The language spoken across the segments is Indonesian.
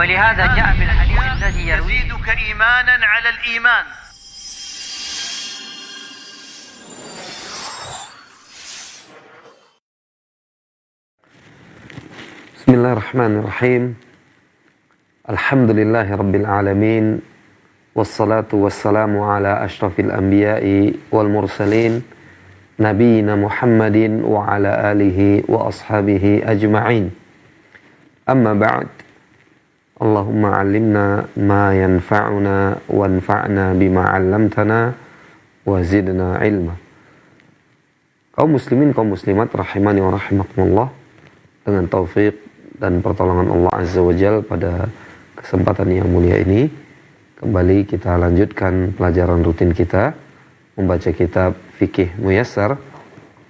ولهذا جاء في الحديث الذي يرويه يزيدك إيمانا على الإيمان. Bismillahirrahmanirrahim. Alhamdulillahi rabbil alamin. Wassalatu wassalamu ala ashrafil anbiya'i wal mursalin nabiyina Muhammadin wa ala alihi wa ashabihi ajma'in. Amma ba'd. Allahumma 'allimna ma yanfa'una wanfa'na bima 'allamtana wa zidna ilma. Kaum muslimin, kaum muslimat rahimani wa rahimakumullah, dengan taufik dan pertolongan Allah Azza wa Jalla, pada kesempatan yang mulia ini kembali kita lanjutkan pelajaran rutin kita membaca kitab Fikih Muyassar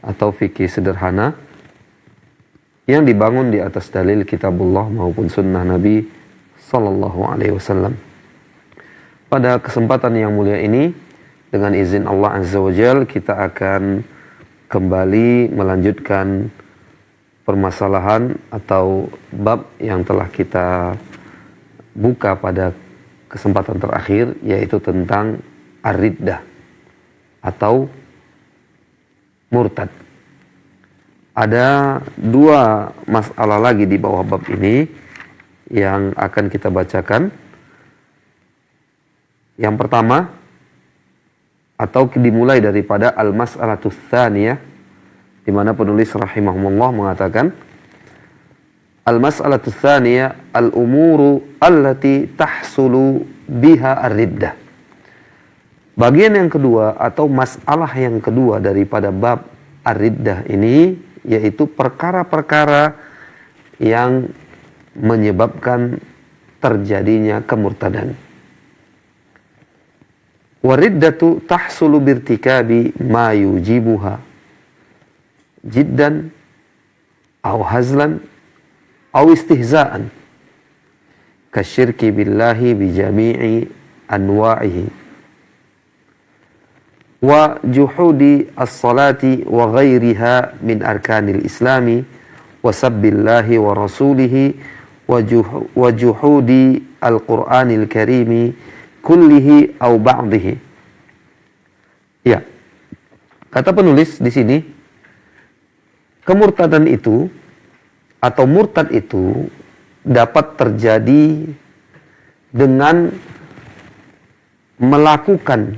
atau Fikih Sederhana yang dibangun di atas dalil kitabullah maupun sunnah Nabi Sallallahu Alaihi Wasallam. Pada kesempatan yang mulia ini, dengan izin Allah Azza wa Jalla, kita akan kembali melanjutkan permasalahan atau bab yang telah kita buka pada kesempatan terakhir, yaitu tentang ar-riddah atau murtad. Ada dua masalah lagi di bawah bab ini yang akan kita bacakan. Yang pertama, atau dimulai daripada al-mas'alatus tsaniyah, di mana penulis rahimahumullah mengatakan al-mas'alatus tsaniyah al-umuru allati tahsulu biha ar-riddah. Bagian yang kedua atau masalah yang kedua daripada bab ar-riddah ini, yaitu perkara-perkara yang menyebabkan terjadinya kemurtadan. Wariddatu tahsulu birtikabi ma yujibuha jiddan aw hazlan aw istihza'an kasyirki billahi bijami'i anwa'ihi wa juhudi as-salati wa ghairiha min arkanil islami wa sabbillahi wa rasulihi wa juhudi al-Qur'anil karimi kullihi aw ba'dihi. Ya, kata penulis di sini, kemurtadan itu atau murtad itu dapat terjadi dengan melakukan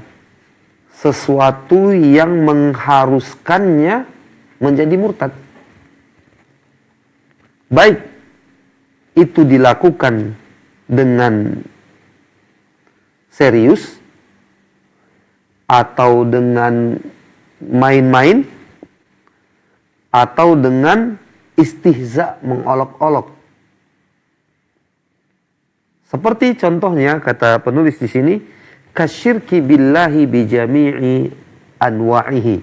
sesuatu yang mengharuskannya menjadi murtad. Baik itu dilakukan dengan serius atau dengan main-main atau dengan istihza, mengolok-olok. Seperti contohnya kata penulis di sini, kasyirki billahi bijami'i anwa'ihi.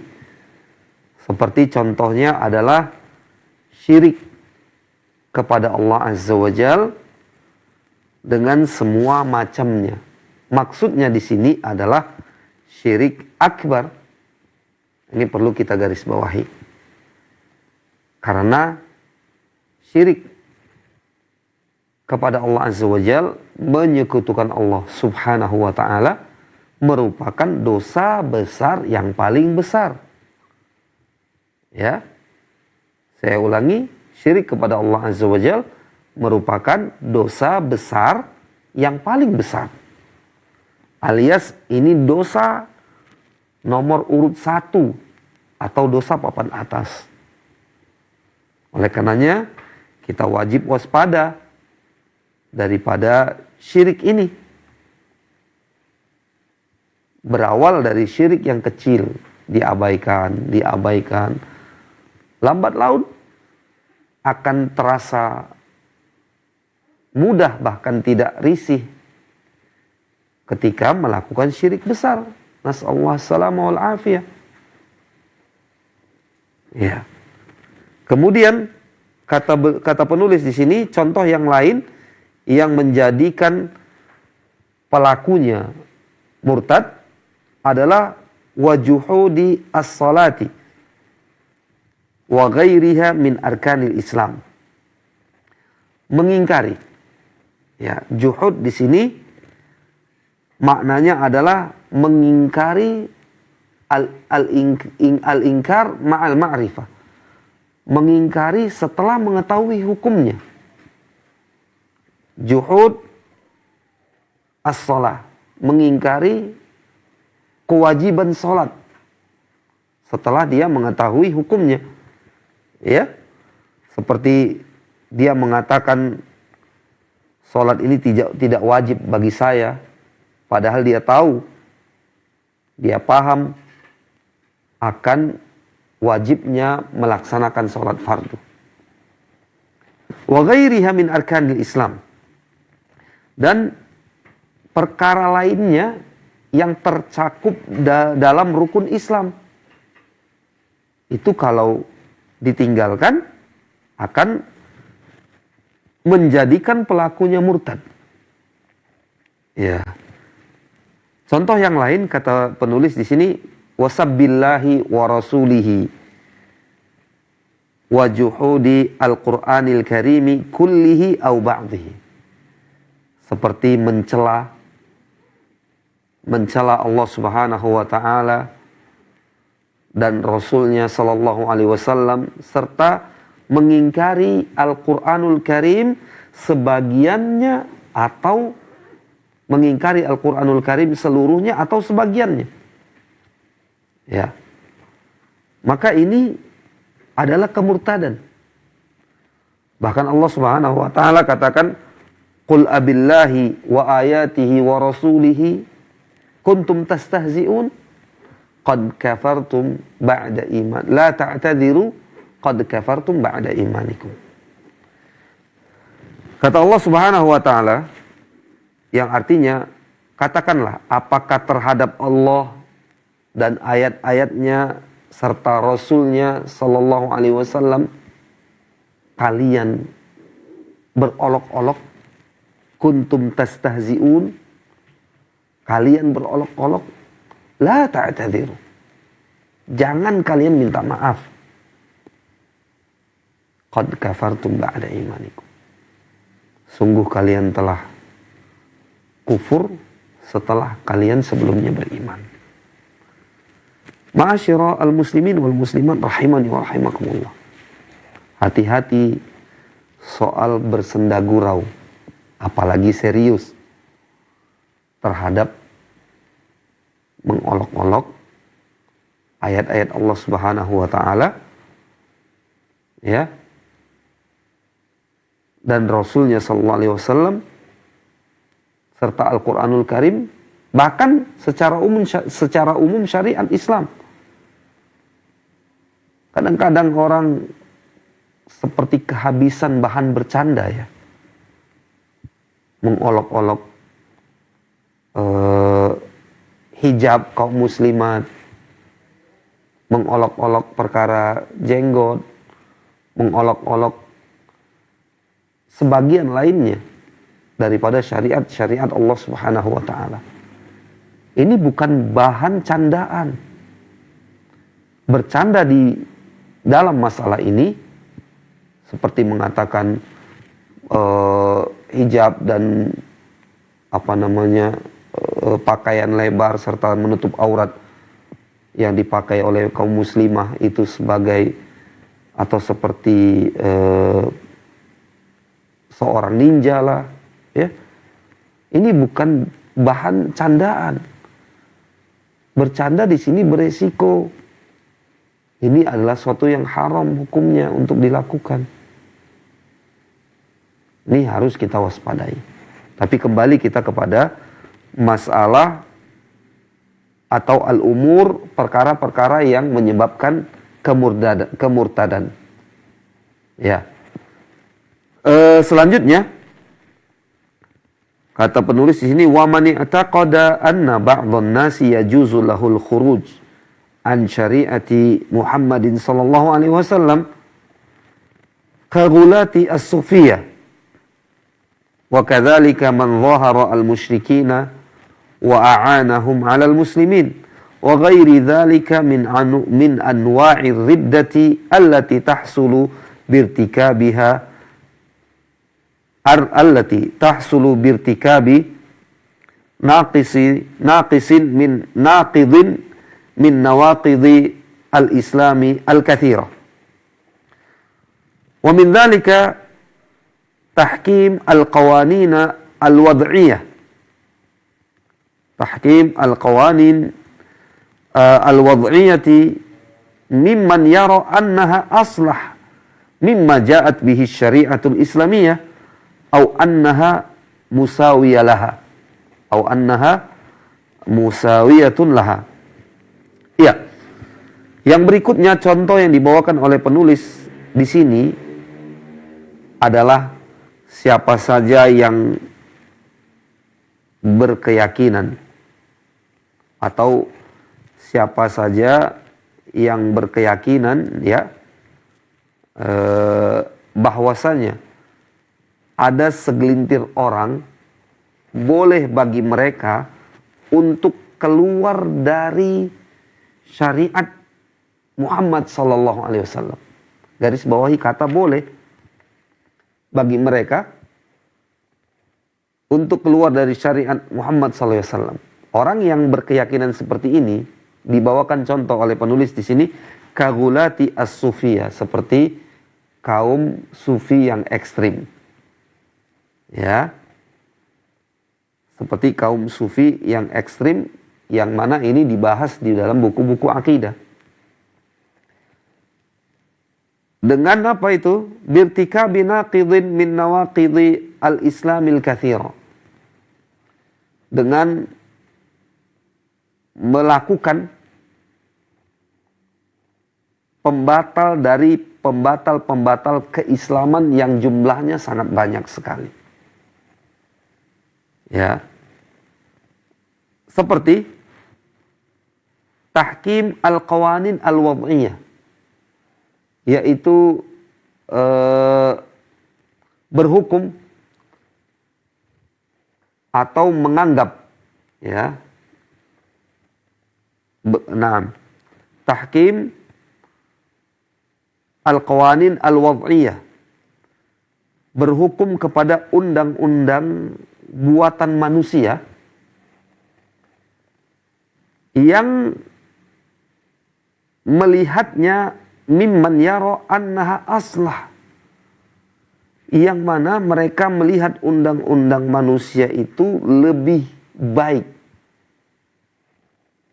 Seperti contohnya adalah syirik kepada Allah Azza wa Jalla dengan semua macamnya. Maksudnya di sini adalah syirik akbar. Ini perlu kita garis bawahi. Karena syirik kepada Allah Azza wa Jalla, menyekutukan Allah Subhanahu wa ta'ala, merupakan dosa besar yang paling besar. Ya, saya ulangi, syirik kepada Allah Azza wa Jalla merupakan dosa besar yang paling besar. Alias ini dosa nomor urut 1 atau dosa papan atas. Oleh karenanya kita wajib waspada daripada syirik ini. Berawal dari syirik yang kecil, diabaikan. Lambat laun akan terasa mudah, bahkan tidak risih ketika melakukan syirik besar. Nas'allahu as-salama wal afiyah. Ya. Kemudian kata penulis di sini, contoh yang lain yang menjadikan pelakunya murtad adalah wajuhudi as-salati wa ghairiha min arkanil Islam. Mengingkari Ya, juhud di sini maknanya adalah mengingkari al-inkar ma'al ma'rifah. Mengingkari setelah mengetahui hukumnya. Juhud as-salah, mengingkari kewajiban salat setelah dia mengetahui hukumnya. Ya. Seperti dia mengatakan salat ini tidak wajib bagi saya, padahal dia tahu, dia paham akan wajibnya melaksanakan salat fardu. Wa ghairiha min arkanil Islam. Dan perkara lainnya yang tercakup dalam rukun Islam. Itu kalau ditinggalkan akan menjadikan pelakunya murtad. Ya. Contoh yang lain kata penulis di sini, wasabbillahi wa rasulihi wa juhudi al-Qur'anil karimi kullihi au ba'dihi. Seperti mencela Allah Subhanahu wa taala dan Rasulnya sallallahu alaihi wasallam, serta mengingkari Al-Qur'anul Karim sebagiannya atau mengingkari Al-Qur'anul Karim seluruhnya atau sebagiannya. Ya. Maka ini adalah kemurtadan. Bahkan Allah Subhanahu wa taala katakan, "Qul abillahi wa ayatihi wa rasulihi kuntum tastahzi'un qad kafartum ba'da iman la ta'tadiru qad kafartum ba'da imanikum." Kata Allah Subhanahu wa taala, yang artinya, katakanlah, apakah terhadap Allah dan ayat-ayatnya serta Rasulnya sallallahu alaihi wasallam kalian berolok-olok? Kuntum tastahzi'un, kalian berolok-olok. La ta'tadiru, jangan kalian minta maaf. Qad kafartum ba'da imanikum, sungguh kalian telah kufur setelah kalian sebelumnya beriman. Ma'asyira al-muslimin wal muslimat rahimani wa rahimakumullah. Hati-hati soal bersenda gurau, apalagi serius, terhadap mengolok-olok ayat-ayat Allah Subhanahu wa taala, ya, dan Rasulnya sallallahu alaihi wasallam serta Al-Qur'anul Karim, bahkan secara umum syariat Islam. Kadang-kadang orang seperti kehabisan bahan bercanda, ya, mengolok-olok hijab kaum muslimat, mengolok-olok perkara jenggot, mengolok-olok sebagian lainnya daripada syariat Allah Subhanahu wa taala. Ini bukan bahan candaan. Bercanda di dalam masalah ini seperti mengatakan hijab dan pakaian lebar serta menutup aurat yang dipakai oleh kaum muslimah itu sebagai atau seperti seorang ninja lah, ya. Ini bukan bahan candaan. Bercanda di sini beresiko. Ini adalah suatu yang haram hukumnya untuk dilakukan. Ini harus kita waspadai. Tapi kembali kita kepada masalah atau al-umur, perkara-perkara yang menyebabkan kemurtadan. Ya. Selanjutnya kata penulis di sini, wa man i'taqada anna ba'dhan nasi yajuzu lahul khuruj an syariati Muhammadin sallallahu alaihi wasallam kaghulati as-sufiyah wa kadzalika man dhahara al-musyrikina wa a'anahum 'ala al-muslimin wa ghairi dzalika min anwa'ir riddati allati tahsulu birtikabiha allati tahsulu birtikabi naqisin min nawaqidhi al-islami al-kathira. Wa min dhalika tahkim al-qawanina al-wad'iyah. Tahkim al-qawanin al-wad'iyati mimman yara annaha aslah mimma ja'at bihi syari'atul islamiyah au annaha musawiyah laha au annaha musawiyatun laha. Ya. Yang berikutnya contoh yang dibawakan oleh penulis di sini adalah siapa saja yang berkeyakinan atau siapa saja yang berkeyakinan ya bahwasanya ada segelintir orang boleh bagi mereka untuk keluar dari syariat Muhammad sallallahu alaihi wasallam. Garis bawahi kata boleh bagi mereka untuk keluar dari syariat Muhammad sallallahu alaihi wasallam. Orang yang berkeyakinan seperti ini dibawakan contoh oleh penulis di sini kagulati as-sufiyah, seperti kaum sufi yang ekstrim. Ya. Seperti kaum sufi yang ekstrim yang mana ini dibahas di dalam buku-buku akidah. Dengan apa itu? Birtikabi naqidhin min nawaqidhi al-islamil kathira. Dengan melakukan pembatal dari pembatal-pembatal keislaman yang jumlahnya sangat banyak sekali. Ya. Seperti tahkim al-qawanin al-wad'iyah, yaitu berhukum atau menganggap ya tahkim al-qawanin al-wad'iyah, berhukum kepada undang-undang buatan manusia yang melihatnya mimman yara annaha aslah, yang mana mereka melihat undang-undang manusia itu lebih baik,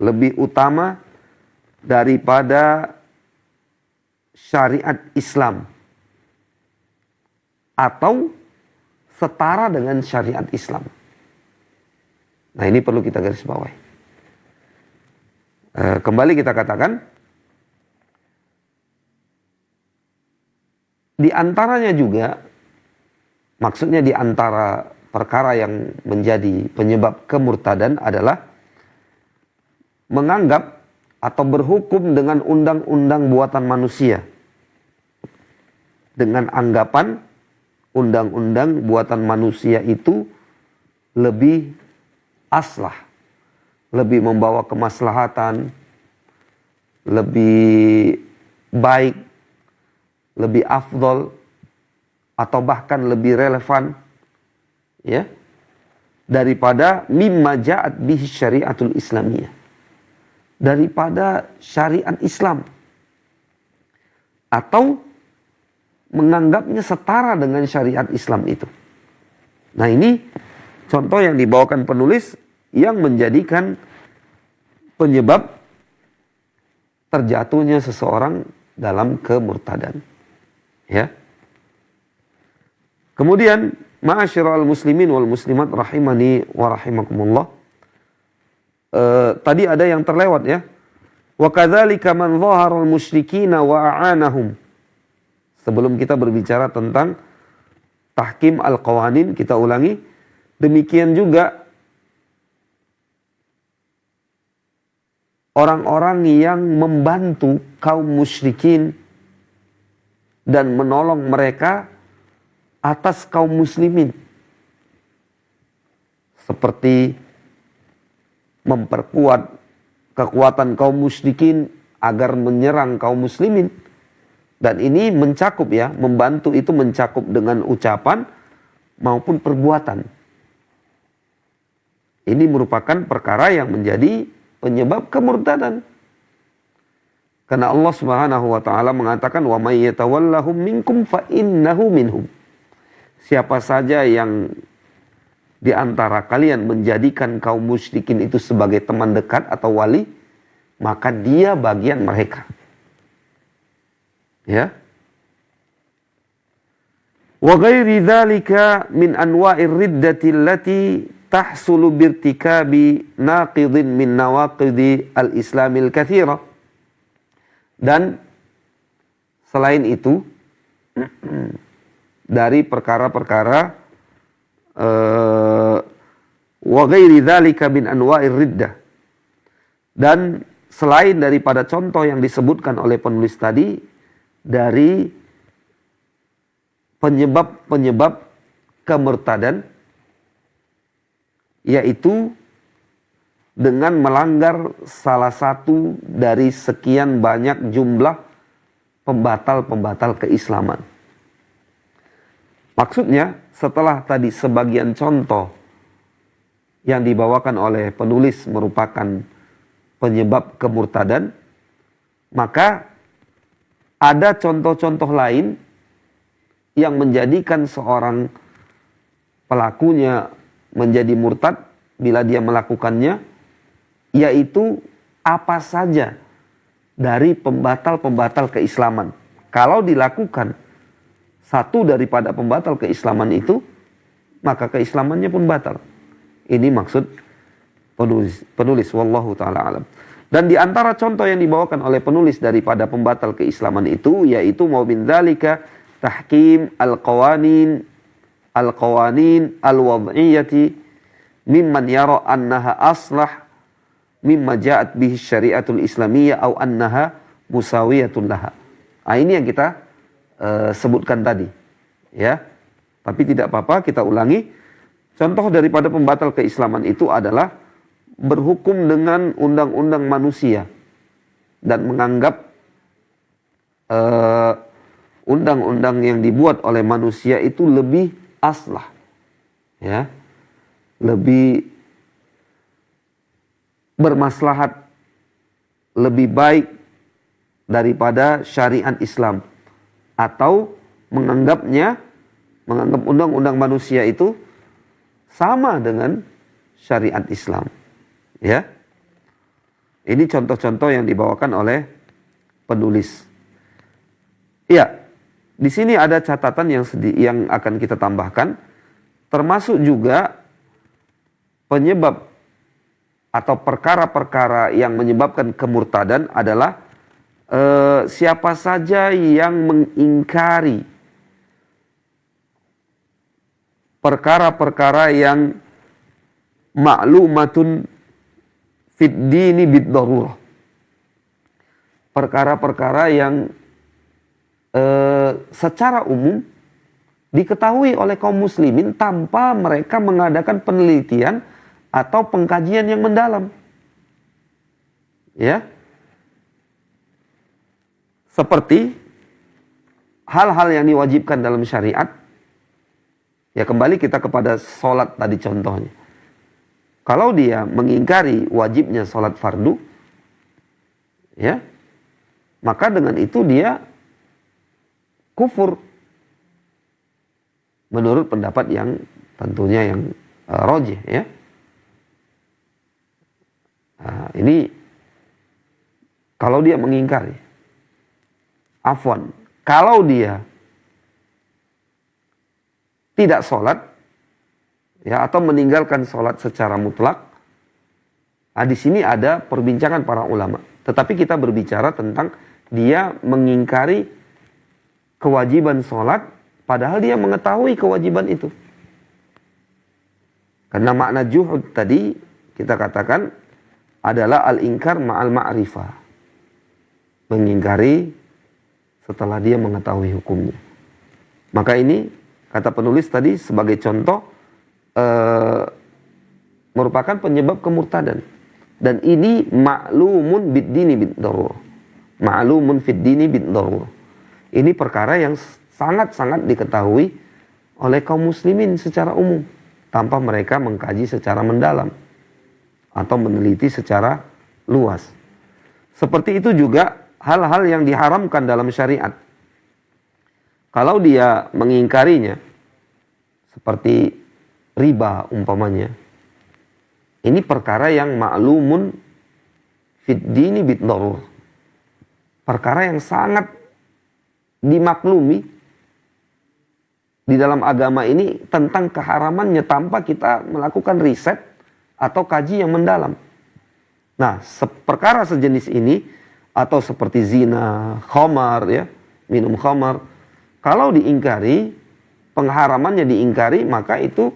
lebih utama daripada syariat Islam atau setara dengan syariat Islam. Nah, ini perlu kita garis bawahi. Kembali kita katakan, di antaranya juga, maksudnya di antara perkara yang menjadi penyebab kemurtadan adalah menganggap atau berhukum dengan undang-undang buatan manusia dengan anggapan undang-undang buatan manusia itu lebih aslah, lebih membawa kemaslahatan, lebih baik, lebih afdol, atau bahkan lebih relevan ya daripada mimma ja'at bihi syariatul islamiyah, daripada syariat Islam, atau menganggapnya setara dengan syariat Islam itu. Nah, ini contoh yang dibawakan penulis yang menjadikan penyebab terjatuhnya seseorang dalam kemurtadan. Ya. Kemudian, ma'asyiral muslimin wal muslimat rahimani wa rahimakumullah. Tadi ada yang terlewat ya. Wa kadzalika man dhahara al-musyrikina wa a'anahum. Sebelum kita berbicara tentang tahkim al-qawanin, kita ulangi. Demikian juga orang-orang yang membantu kaum musyrikin dan menolong mereka atas kaum muslimin. Seperti memperkuat kekuatan kaum musyrikin agar menyerang kaum muslimin. Dan ini mencakup ya, membantu itu mencakup dengan ucapan maupun perbuatan. Ini merupakan perkara yang menjadi penyebab kemurtadan. Karena Allah Subhanahu wa taala mengatakan wa may yatawallahum minkum fa innahu minhum. Siapa saja yang di antara kalian menjadikan kaum musyrikin itu sebagai teman dekat atau wali, maka dia bagian mereka. Ya. Wa ghairi dzalika min anwa'ir riddati allati tahsulu birtikabi naqidin min nawaqidi al-islamil katsira. Dan selain itu dari perkara-perkara wa ghairi dzalika min anwa'ir riddah, dan selain daripada contoh yang disebutkan oleh penulis tadi dari penyebab-penyebab kemurtadan, yaitu dengan melanggar salah satu dari sekian banyak jumlah pembatal-pembatal keislaman. Maksudnya, setelah tadi sebagian contoh yang dibawakan oleh penulis merupakan penyebab kemurtadan, maka ada contoh-contoh lain yang menjadikan seorang pelakunya menjadi murtad bila dia melakukannya, yaitu apa saja dari pembatal-pembatal keislaman. Kalau dilakukan satu daripada pembatal keislaman itu, maka keislamannya pun batal. Ini maksud penulis wallahu ta'ala alam. Dan di antara contoh yang dibawakan oleh penulis daripada pembatal keislaman itu, yaitu mau min dzalika tahkim al-qawanin al-wad'iyyati mimman yara annaha aslah mimma ja'at bihi syariatul islamiyah au annaha musawiyatun laha. Ini yang kita sebutkan tadi, ya. Tapi tidak apa-apa, kita ulangi. Contoh daripada pembatal keislaman itu adalah berhukum dengan undang-undang manusia dan menganggap undang-undang yang dibuat oleh manusia itu lebih aslah, ya, lebih bermaslahat, lebih baik daripada syariat Islam, atau menganggap undang-undang manusia itu sama dengan syariat Islam, ya. Ini contoh-contoh yang dibawakan oleh penulis. Ya, di sini ada catatan yang akan kita tambahkan, termasuk juga penyebab atau perkara-perkara yang menyebabkan kemurtadan adalah siapa saja yang mengingkari perkara-perkara yang ma'lumatun fid dini bid darurah. Perkara-perkara yang secara umum diketahui oleh kaum muslimin tanpa mereka mengadakan penelitian atau pengkajian yang mendalam. Ya. Seperti hal-hal yang diwajibkan dalam syariat. Ya, kembali kita kepada sholat tadi contohnya. Kalau dia mengingkari wajibnya sholat fardu, ya, maka dengan itu dia kufur. Menurut pendapat yang tentunya yang rajih, ya. Nah, ini kalau dia mengingkari. Afwan, kalau dia tidak sholat, ya, atau meninggalkan sholat secara mutlak, di sini ada perbincangan para ulama. Tetapi kita berbicara tentang dia mengingkari kewajiban sholat, padahal dia mengetahui kewajiban itu. Karena makna juhud tadi kita katakan adalah al-inkar ma'al ma'rifah, mengingkari setelah dia mengetahui hukumnya. Maka ini kata penulis tadi sebagai contoh merupakan penyebab kemurtadan. Dan ini ma'lumun bid dini bid darurah. Ma'lumun fid dini bid darurah. Ini perkara yang sangat-sangat diketahui oleh kaum muslimin secara umum tanpa mereka mengkaji secara mendalam atau meneliti secara luas. Seperti itu juga hal-hal yang diharamkan dalam syariat. Kalau dia mengingkarinya, seperti riba umpamanya, ini perkara yang ma'lumun fid dini bid darurah. Perkara yang sangat dimaklumi di dalam agama ini tentang keharamannya tanpa kita melakukan riset atau kaji yang mendalam. Nah, perkara sejenis ini atau seperti zina, khamar ya, minum khamar, kalau diingkari, pengharamannya diingkari, maka itu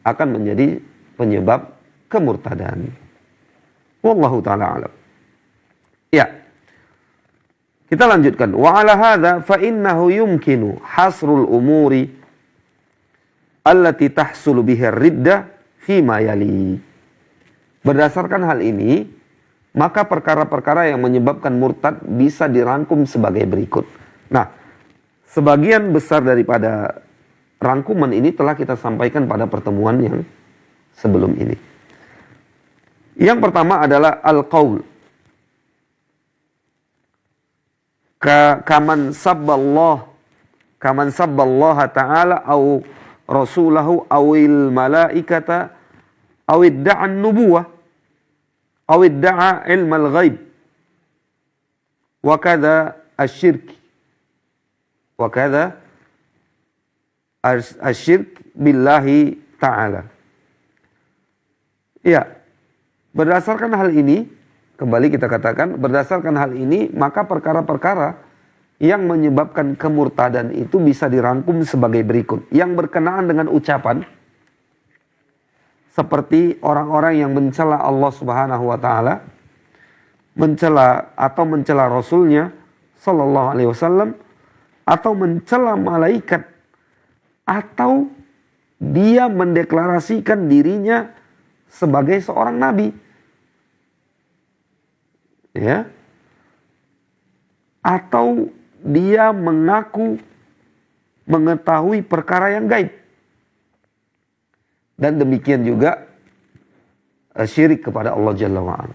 akan menjadi penyebab kemurtadan. Wallahu ta'ala alam. Ya. Kita lanjutkan. Wa ala hadza fa innahu yumkinu hasrul umuri allati tahsulu biha ridda fi ma yali. Berdasarkan hal ini, maka perkara-perkara yang menyebabkan murtad bisa dirangkum sebagai berikut. Nah, sebagian besar daripada rangkuman ini telah kita sampaikan pada pertemuan yang sebelum ini. Yang pertama adalah al-qaul. Kaman sabballah ta'ala au rasulahu awil malaikata awid da'an nubuwah awid da'a ilmal ghaib wa kadha asyirk billahi ta'ala. Ya, berdasarkan hal ini, kembali kita katakan, berdasarkan hal ini, maka perkara-perkara yang menyebabkan kemurtadan itu bisa dirangkum sebagai berikut. Yang berkenaan dengan ucapan, seperti orang-orang yang mencela Allah Subhanahu wa Ta'ala, mencela Rasulnya Sallallahu Alaihi Wasallam, atau mencela malaikat, atau dia mendeklarasikan dirinya sebagai seorang nabi. Ya, atau dia mengaku mengetahui perkara yang gaib, dan demikian juga syirik kepada Allah Jalla wa'ala.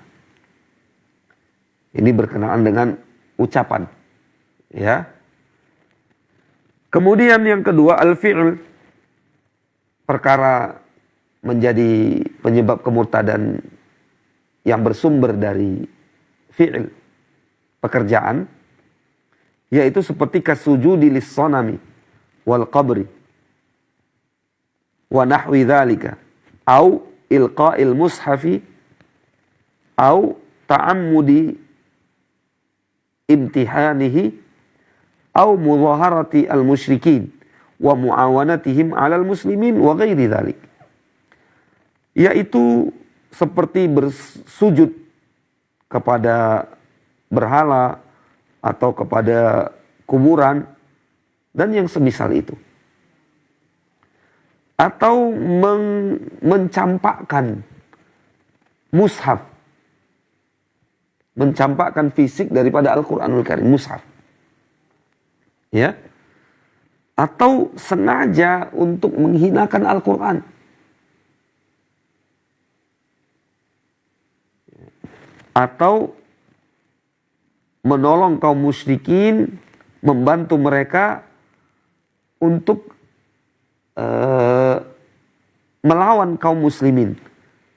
Ini berkenaan dengan ucapan, ya. Kemudian yang kedua al-fi'l, perkara menjadi penyebab kemurtadan yang bersumber dari fi'il, pekerjaan, yaitu seperti kasujudi lis-sanami wal qabri wa nahwi dzalika au ilqa'il mushafi au ta'ammudi imtihanihi au mudhaharati al-musyrikin wa muawanatihim 'alal muslimin wa ghairi dzalik, yaitu seperti bersujud kepada berhala atau kepada kuburan dan yang semisal itu, atau mencampakkan mushaf, mencampakkan fisik daripada Al-Quranul Karim, mushaf, ya, atau sengaja untuk menghinakan Al-Quran, atau menolong kaum musyrikin, membantu mereka untuk melawan kaum muslimin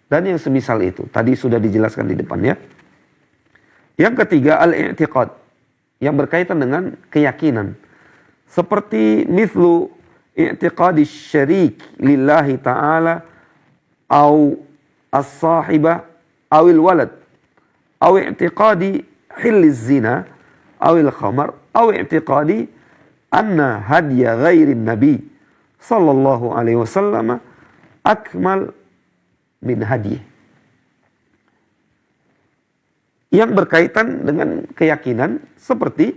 dan yang semisal itu. Tadi sudah dijelaskan di depan, ya. Yang ketiga al-i'tiqad, yang berkaitan dengan keyakinan, seperti mithlu i'tiqadi syarik lillahi ta'ala au as-sahibah awil walad au i'tiqadi hilliz zina awil khamar au i'tiqadi anna hadiya ghairin nabi sallallahu alaihi wasallam akmal min hadiyah. Yang berkaitan dengan keyakinan seperti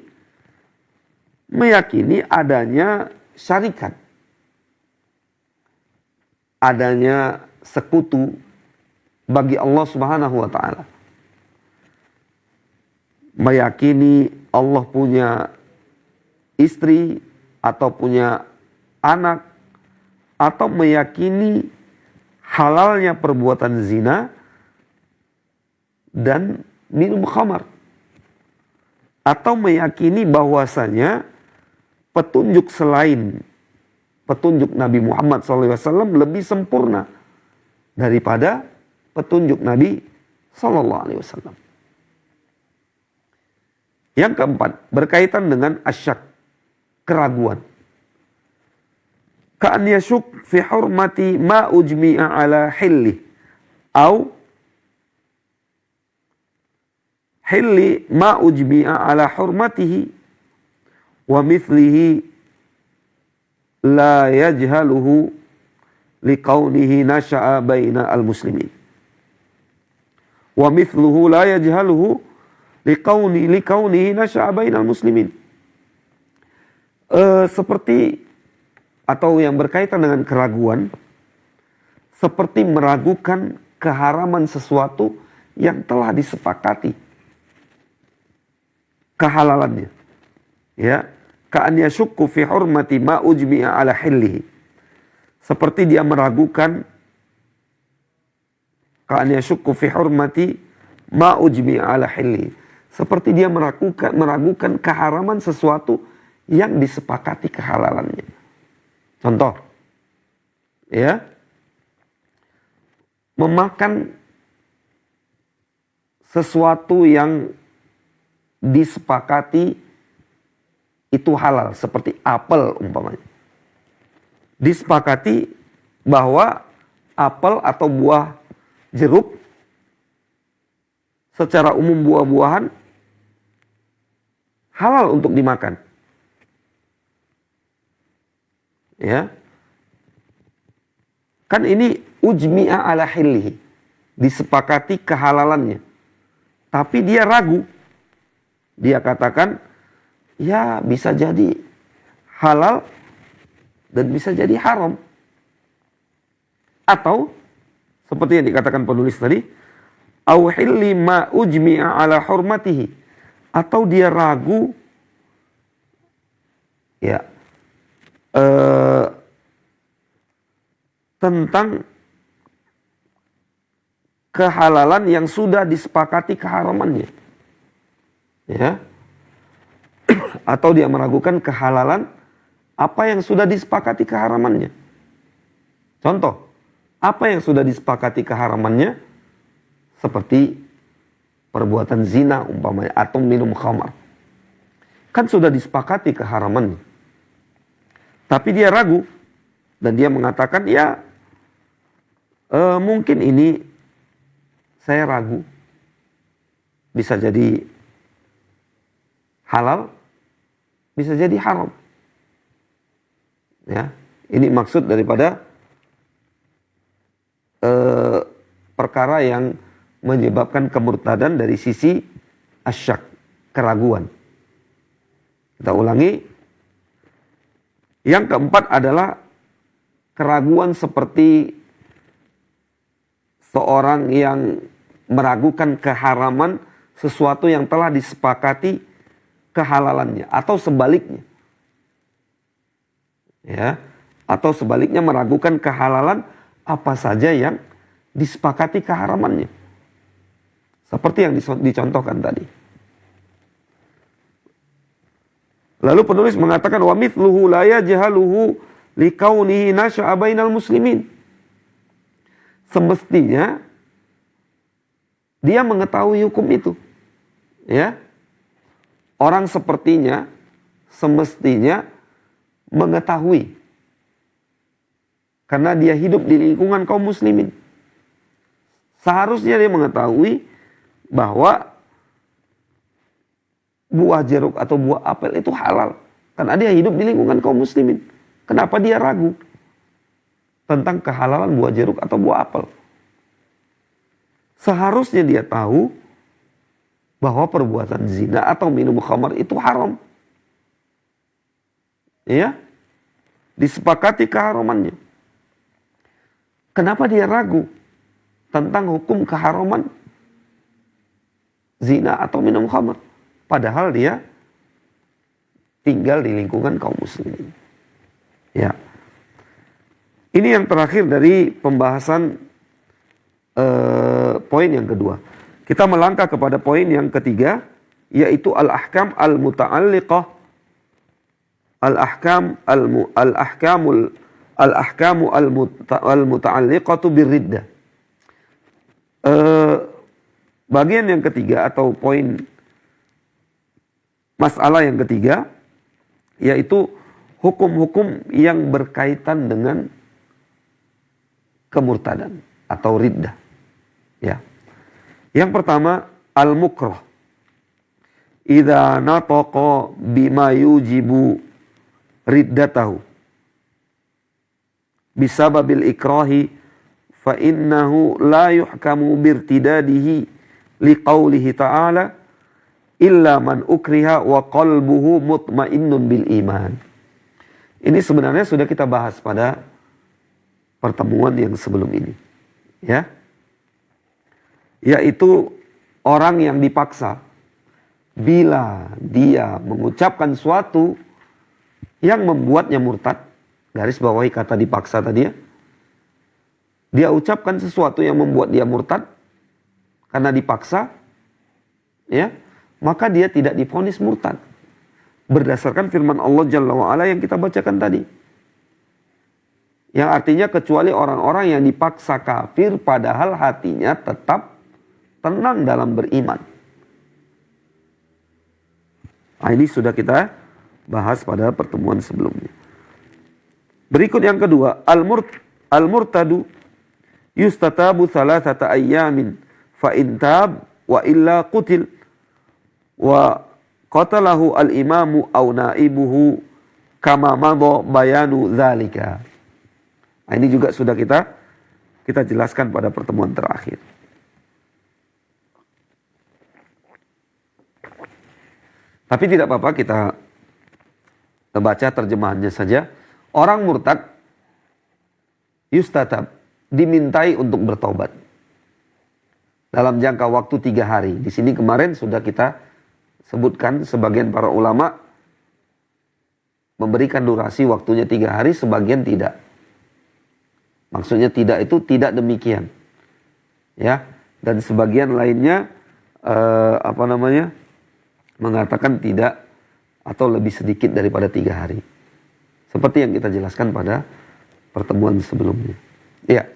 meyakini adanya syarikat, adanya sekutu bagi Allah Subhanahu wa Ta'ala, meyakini Allah punya istri atau punya anak, atau meyakini halalnya perbuatan zina dan minum khamar, atau meyakini bahwasanya petunjuk selain petunjuk Nabi Muhammad SAW lebih sempurna daripada petunjuk Nabi SAW. Yang keempat, berkaitan dengan asyak, keraguan. Ka'an yasyuk fi hurmati ma ujmi'a ala hilli au hilli ma ujmi'a ala hurmatihi wa mithlihi la yajhaluhu liqaunihi nasha'a baina al-muslimin. Wa mithluhu la yajhaluhu liqaunihi nasha'a baina al-muslimin. Seperti atau yang berkaitan dengan keraguan, seperti meragukan keharaman sesuatu yang telah disepakati kehalalannya. Ya, ka'an yashukku fi hurmati ma ujmi'a ala hillihi. Seperti dia meragukan, ka'an yashukku fi hurmati ma ujmi'a ala hillihi. Seperti dia meragukan keharaman sesuatu yang disepakati kehalalannya. Contoh, ya, memakan sesuatu yang disepakati itu halal, seperti apel umpamanya. Disepakati bahwa apel atau buah jeruk secara umum buah-buahan halal untuk dimakan. Ya, kan ini ujmi'a ala hillihi, disepakati kehalalannya, tapi dia ragu. Dia katakan, ya bisa jadi halal dan bisa jadi haram. Atau seperti yang dikatakan penulis tadi, au hilli ma ujmi'a ala hurmatihi, atau dia ragu, ya, tentang kehalalan yang sudah disepakati keharamannya, ya, atau dia meragukan kehalalan apa yang sudah disepakati keharamannya. Contoh, apa yang sudah disepakati keharamannya, seperti perbuatan zina umpamanya atau minum khamar, kan sudah disepakati keharamannya. Tapi dia ragu dan dia mengatakan, ya mungkin ini saya ragu, bisa jadi halal, bisa jadi haram. Ya, ini maksud daripada perkara yang menyebabkan kemurtadan dari sisi asyak, keraguan. Kita ulangi. Yang keempat adalah keraguan seperti seorang yang meragukan keharaman sesuatu yang telah disepakati kehalalannya, atau sebaliknya. Ya, atau sebaliknya meragukan kehalalan apa saja yang disepakati keharamannya. Seperti yang dicontohkan tadi. Lalu penulis mengatakan, wa mithluhu la yajhaluhu likaunihi nasha'a bainal muslimin. Semestinya dia mengetahui hukum itu. Ya. Orang sepertinya semestinya mengetahui. Karena dia hidup di lingkungan kaum muslimin. Seharusnya dia mengetahui bahwa buah jeruk atau buah apel itu halal. Karena dia hidup di lingkungan kaum muslimin. Kenapa dia ragu tentang kehalalan buah jeruk atau buah apel? Seharusnya dia tahu bahwa perbuatan zina atau minum khamar itu haram. Ya, disepakati keharamannya. Kenapa dia ragu tentang hukum keharaman zina atau minum khamar? Padahal dia tinggal di lingkungan kaum muslimin. Ya. Ini yang terakhir dari pembahasan poin yang kedua. Kita melangkah kepada poin yang ketiga, yaitu al-ahkam al-muta'alliqah al-ahkamu al-muta'alliqatu birriddah. Bagian yang ketiga atau poin masalah yang ketiga, yaitu hukum-hukum yang berkaitan dengan kemurtadan atau riddah. Ya. Yang pertama, al-mukrah. Idza nataqa bima yujibu riddatahu bisababil ikrahi fa innahu la yuhkamu birtidadihi liqaulihi ta'ala illa man ukriha wa qalbuhu mutmainnun bil iman. Ini sebenarnya sudah kita bahas pada pertemuan yang sebelum ini. Ya. Yaitu orang yang dipaksa bila dia mengucapkan suatu yang membuatnya murtad, garis bawahi kata dipaksa tadi ya. Dia ucapkan sesuatu yang membuat dia murtad karena dipaksa, ya, maka dia tidak divonis murtad berdasarkan firman Allah Jalla wa'ala yang kita bacakan tadi. Yang artinya kecuali orang-orang yang dipaksa kafir padahal hatinya tetap tenang dalam beriman. Nah, ini sudah kita bahas pada pertemuan sebelumnya. Berikut yang kedua, al-murtadu yustatabu thalathata ayyamin fa intab wa illa qutil wa qatalahu al-imamu aw naibuhu kama madha bayanu dzalika. Nah, ini juga sudah kita jelaskan pada pertemuan terakhir. Tapi tidak apa-apa, kita baca terjemahannya saja. Orang murtad yustatab, dimintai untuk bertobat dalam jangka waktu 3 hari. Di sini kemarin sudah kita sebutkan sebagian para ulama memberikan durasi waktunya 3 hari, sebagian tidak. Maksudnya tidak itu tidak demikian. Ya, dan sebagian lainnya mengatakan tidak atau lebih sedikit daripada 3 hari. Seperti yang kita jelaskan pada pertemuan sebelumnya. Ya,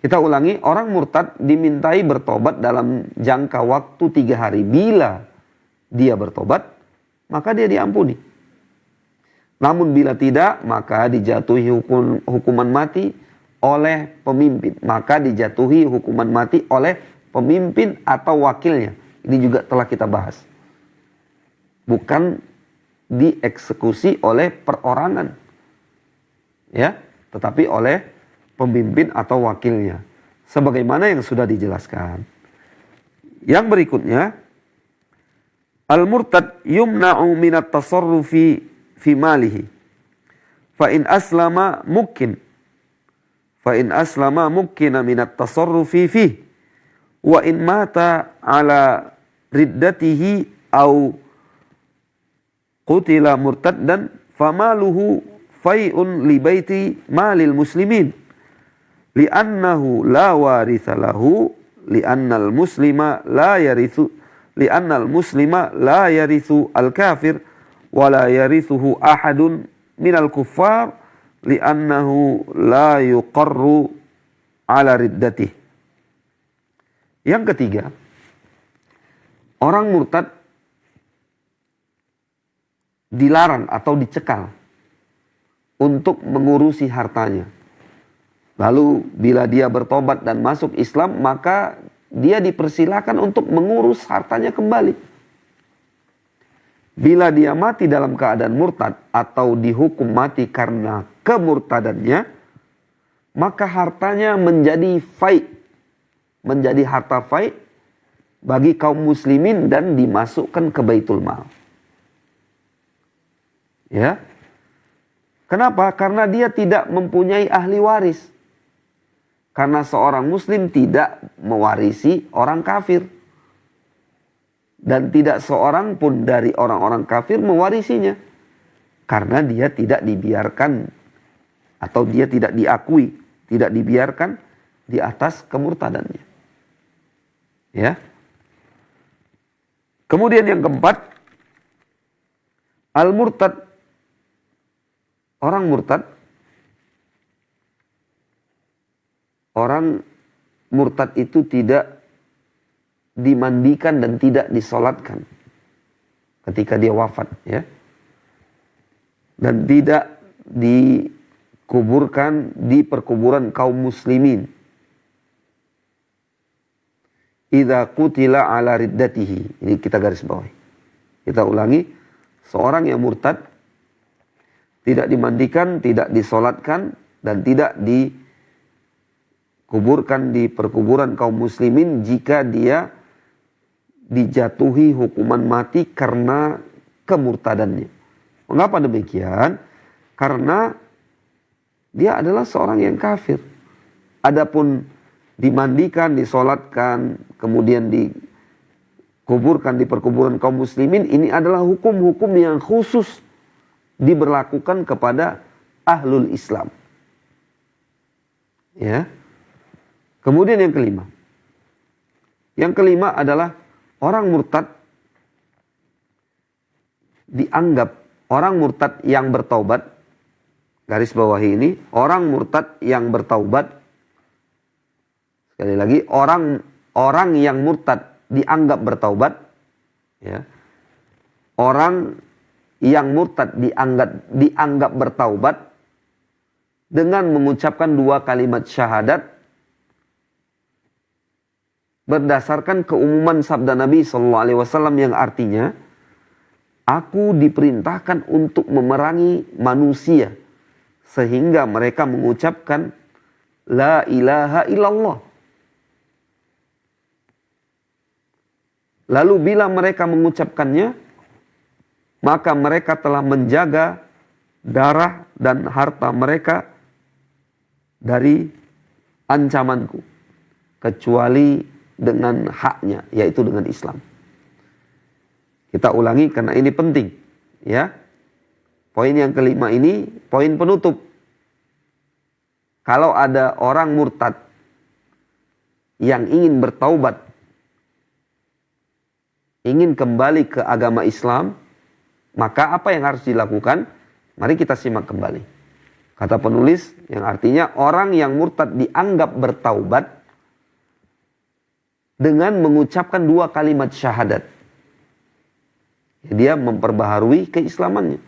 kita ulangi, orang murtad dimintai bertobat dalam jangka waktu 3 hari. Bila dia bertobat, maka dia diampuni. Namun bila tidak, maka dijatuhi hukuman mati oleh pemimpin. Maka dijatuhi hukuman mati oleh pemimpin atau wakilnya. Ini juga telah kita bahas. Bukan dieksekusi oleh perorangan, ya, tetapi oleh pemimpin atau wakilnya, sebagaimana yang sudah dijelaskan. Yang berikutnya, al-murtad yumna'u minat tasarrufi fi malihi fa in aslama mukkina minat tasarrufi fi wa in mata ala riddatihi au qutila murtaddan famaluhu fai'un li baiti malil muslimin li'annahu la waritha lahu li'annal muslima la yarithu al-kafir wa la yarithuhu ahadun minal kuffar li'annahu la yuqarru ala riddatih. Yang ketiga, orang murtad dilarang atau dicekal untuk mengurusi hartanya. Lalu bila dia bertobat dan masuk Islam, maka dia dipersilakan untuk mengurus hartanya kembali. Bila dia mati dalam keadaan murtad atau dihukum mati karena kemurtadannya, maka hartanya menjadi fai', menjadi harta fai' bagi kaum muslimin dan dimasukkan ke Baitul Mal. Ya. Kenapa? Karena dia tidak mempunyai ahli waris. Karena seorang muslim tidak mewarisi orang kafir. Dan tidak seorang pun dari orang-orang kafir mewarisinya. Karena dia tidak dibiarkan atau dia tidak diakui, tidak dibiarkan di atas kemurtadannya. Ya. Kemudian yang keempat, al-murtad. Orang murtad itu tidak dimandikan dan tidak disolatkan ketika dia wafat, ya. Dan tidak dikuburkan di perkuburan kaum muslimin. Idza qutila ala riddatihi. Ini kita garis bawahi. Kita ulangi, seorang yang murtad tidak dimandikan, tidak disolatkan, dan tidak dikuburkan di perkuburan kaum muslimin jika dia dijatuhi hukuman mati karena kemurtadannya. Mengapa demikian? Karena dia adalah seorang yang kafir. Adapun dimandikan, disolatkan, kemudian dikuburkan di perkuburan kaum muslimin, ini adalah hukum-hukum yang khusus diberlakukan kepada ahlul Islam. Ya. Kemudian yang kelima. Yang kelima adalah orang murtad dianggap orang murtad yang bertaubat. Garis bawahi ini, orang murtad yang bertaubat. Sekali lagi, orang yang murtad dianggap bertaubat, ya. Orang yang murtad dianggap bertaubat dengan mengucapkan 2 kalimat syahadat berdasarkan keumuman sabda Nabi SAW yang artinya, aku diperintahkan untuk memerangi manusia sehingga mereka mengucapkan la ilaha illallah. Lalu bila mereka mengucapkannya, maka mereka telah menjaga darah dan harta mereka dari ancamanku, kecuali dengan haknya, yaitu dengan Islam. Kita ulangi karena ini penting, ya. Poin yang kelima ini poin penutup. Kalau ada orang murtad yang ingin bertaubat, ingin kembali ke agama Islam, maka apa yang harus dilakukan? Mari kita simak kembali. Kata penulis yang artinya orang yang murtad dianggap bertaubat dengan mengucapkan 2 kalimat syahadat. Dia memperbaharui keislamannya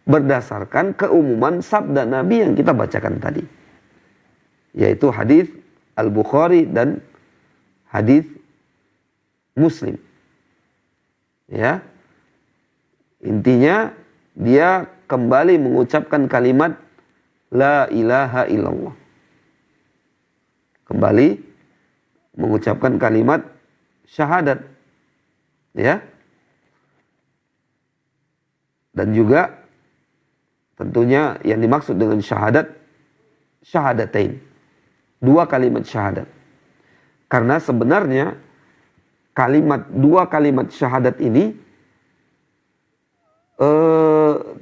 berdasarkan keumuman sabda Nabi yang kita bacakan tadi, yaitu hadis Al-Bukhari dan hadis Muslim. Ya, intinya dia kembali mengucapkan kalimat la ilaha illallah. Kembali mengucapkan kalimat syahadat, ya. Dan juga tentunya yang dimaksud dengan syahadat, syahadatain, 2 kalimat syahadat. Karena sebenarnya 2 kalimat syahadat ini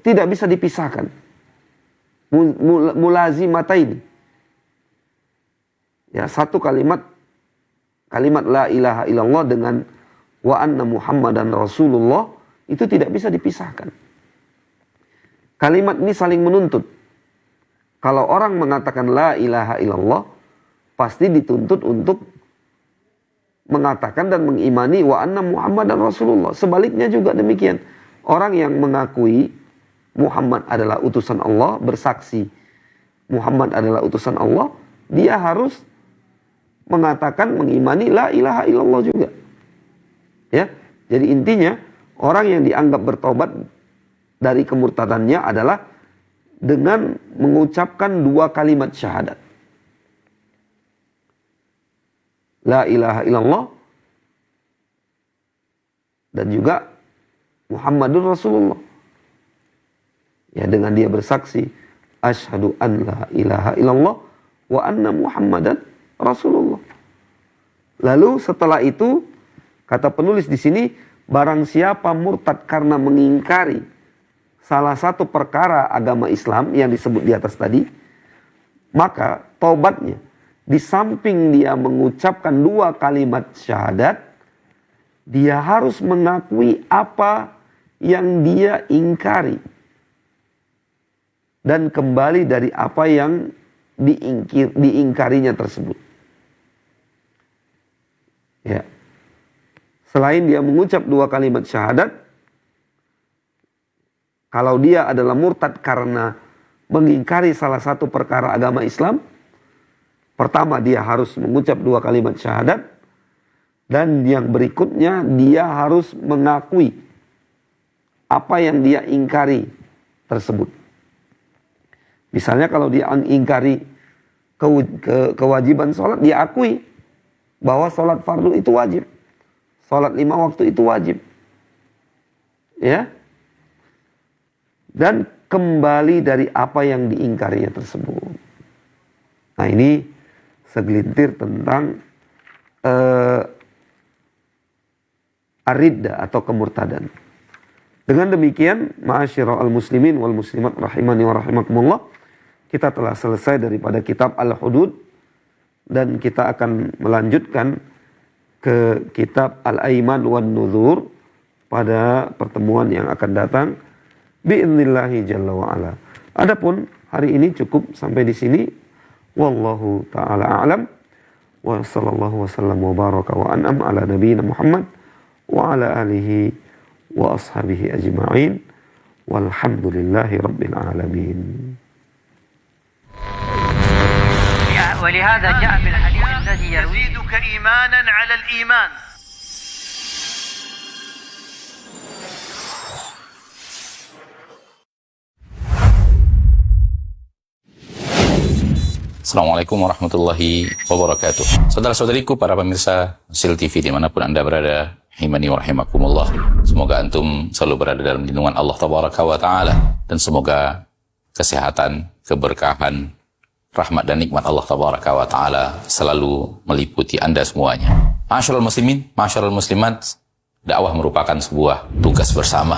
tidak bisa dipisahkan. Mulazimata ini. Ya, satu kalimat la ilaha illallah dengan wa anna Muhammadan Rasulullah itu tidak bisa dipisahkan. Kalimat ini saling menuntut. Kalau orang mengatakan la ilaha illallah, pasti dituntut untuk mengatakan dan mengimani wa anna Muhammadan Rasulullah. Sebaliknya juga demikian. Orang yang mengakui Muhammad adalah utusan Allah, bersaksi Muhammad adalah utusan Allah, dia harus mengatakan mengimani la ilaha illallah juga. Ya. Jadi intinya orang yang dianggap bertobat dari kemurtadannya adalah dengan mengucapkan 2 kalimat syahadat. La ilaha illallah dan juga Muhammadur Rasulullah. Ya, dengan dia bersaksi asyhadu an la ilaha illallah wa anna Muhammadan Rasulullah. Lalu setelah itu kata penulis di sini, barang siapa murtad karena mengingkari salah satu perkara agama Islam yang disebut di atas tadi, maka taubatnya di samping dia mengucapkan 2 kalimat syahadat, dia harus mengakui apa yang dia ingkari dan kembali dari apa yang diingkarinya tersebut. Ya. Selain dia mengucap 2 kalimat syahadat, kalau dia adalah murtad karena mengingkari salah satu perkara agama Islam, pertama dia harus mengucap 2 kalimat syahadat, dan yang berikutnya dia harus mengakui apa yang dia ingkari tersebut. Misalnya kalau dia ingkari kewajiban sholat, dia akui bahwa sholat fardu itu wajib. Sholat 5 waktu itu wajib. Ya. Dan kembali dari apa yang diingkarinya tersebut. Nah, ini segelintir tentang ar-riddah atau kemurtadan. Dengan demikian, ma'asyiral muslimin wal muslimat rahimani wa rahimakumullah, kita telah selesai daripada kitab Al-Hudud dan kita akan melanjutkan ke kitab Al-Aiman wan Nuzur pada pertemuan yang akan datang bi'idnillahi jalla wa ala. Adapun hari ini cukup sampai di sini. Wallahu ta'ala a'lam. Wa sallallahu wa sallam wa baraka wa an'am ala nabiyyina Muhammad wa ala alihi wa ashabihi ajma'in. Walhamdulillahi rabbil alamin. ولهذا جاء في الحديث الذي يرويه يزيدك إيمانا على الإيمان. Assalamualaikum warahmatullahi wabarakatuh. Saudara-saudariku, para pemirsa Sil TV dimanapun Anda berada, himani wa rahimakumullah. Semoga antum selalu berada dalam lindungan Allah Tabaraka wa Ta'ala, dan semoga kesehatan, keberkahan, rahmat dan nikmat Allah Tabaraka wa Ta'ala selalu meliputi Anda semuanya. Ma'asyiral muslimin, ma'asyiral muslimat, dakwah merupakan sebuah tugas bersama.